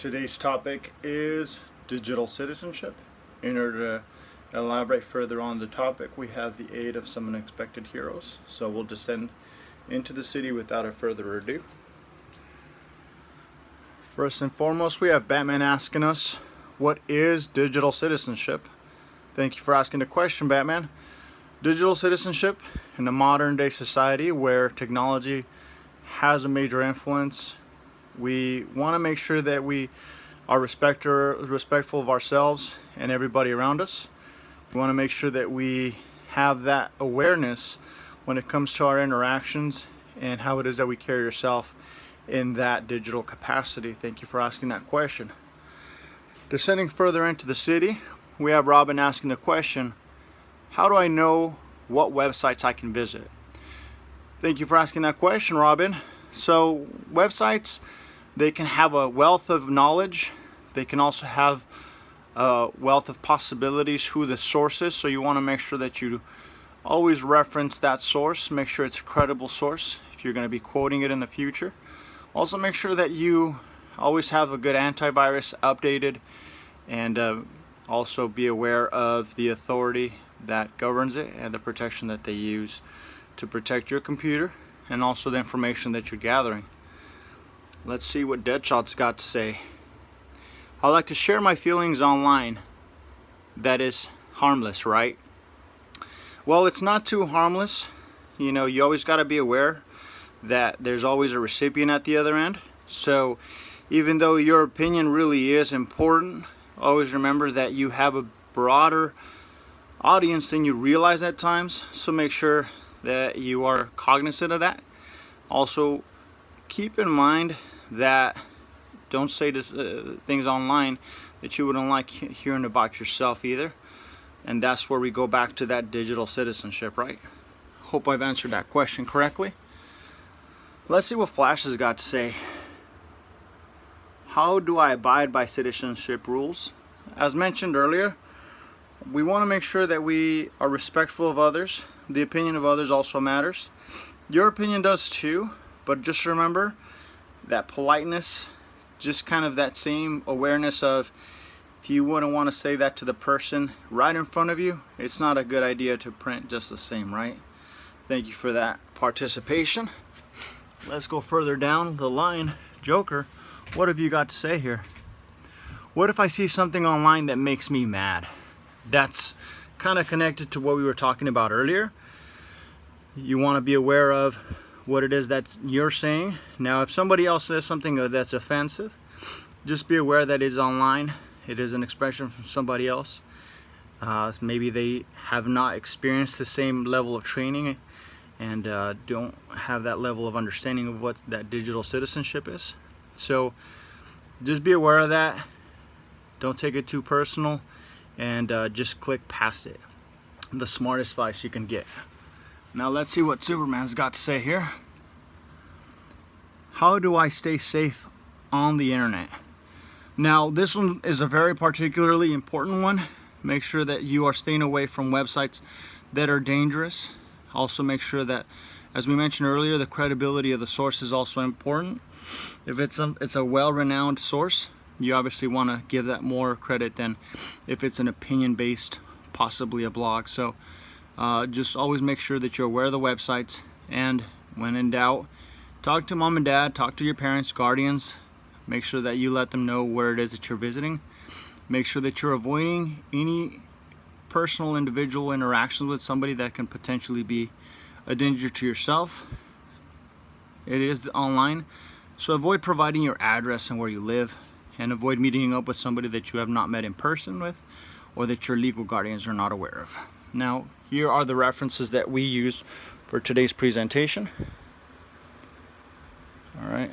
Today's topic is digital citizenship. In order to elaborate further on the topic, we have the aid of some unexpected heroes. So we'll descend into the city without a further ado. First and foremost, we have Batman asking us, what is digital citizenship? Thank you for asking the question, Batman. Digital citizenship in a modern day society where technology has a major influence, we want to make sure that we are respectful of ourselves and everybody around us. We want to make sure that we have that awareness when it comes to our interactions and how it is that we carry ourselves in that digital capacity. Thank you for asking that question. Descending further into the city, we have Robin asking the question, how do I know what websites I can visit? Thank you for asking that question, Robin. So websites, they can have a wealth of knowledge. They can also have a wealth of possibilities, who the source is. So you want to make sure that you always reference that source. Make sure it's a credible source if you're going to be quoting it in the future. Also make sure that you always have a good antivirus updated, and also be aware of the authority that governs it and the protection that they use to protect your computer and also the information that you're gathering. Let's see what Deadshot's got to say. I like to share my feelings online. That is harmless, right? Well, it's not too harmless. You know, you always got to be aware that there's always a recipient at the other end. So even though your opinion really is important, always remember that you have a broader audience than you realize at times. So make sure that you are cognizant of that. Also, keep in mind that don't say things online that you wouldn't like hearing about yourself either. And that's where we go back to that digital citizenship, right? Hope I've answered that question correctly. Let's see what Flash has got to say. How do I abide by citizenship rules? As mentioned earlier, we want to make sure that we are respectful of others. The opinion of others also matters. Your opinion does too, but just remember that politeness, just kind of that same awareness of, if you wouldn't want to say that to the person right in front of you, it's not a good idea to print just the same, right? Thank you for that participation. Let's go further down the line. Joker, what have you got to say here? What if I see something online that makes me mad? That's kind of connected to what we were talking about earlier. You want to be aware of what it is that you're saying. Now, if somebody else says something that's offensive, just be aware that it is online. It is an expression from somebody else. Maybe they have not experienced the same level of training and don't have that level of understanding of what that digital citizenship is. So just be aware of that. Don't take it too personal, and just click past it. The smartest advice you can get. Now let's see what Superman's got to say here. How do I stay safe on the internet? Now this one is a very particularly important one. Make sure that you are staying away from websites that are dangerous. Also make sure that, as we mentioned earlier, the credibility of the source is also important. If it's a well-renowned source, you obviously want to give that more credit than if it's an opinion-based, possibly a blog. So just always make sure that you're aware of the websites, and when in doubt, talk to mom and dad, talk to your parents, guardians. Make sure that you let them know where it is that you're visiting. Make sure that you're avoiding any personal individual interactions with somebody that can potentially be a danger to yourself. It is online, so avoid providing your address and where you live, and avoid meeting up with somebody that you have not met in person with, or that your legal guardians are not aware of. Now, here are the references that we used for today's presentation. All right.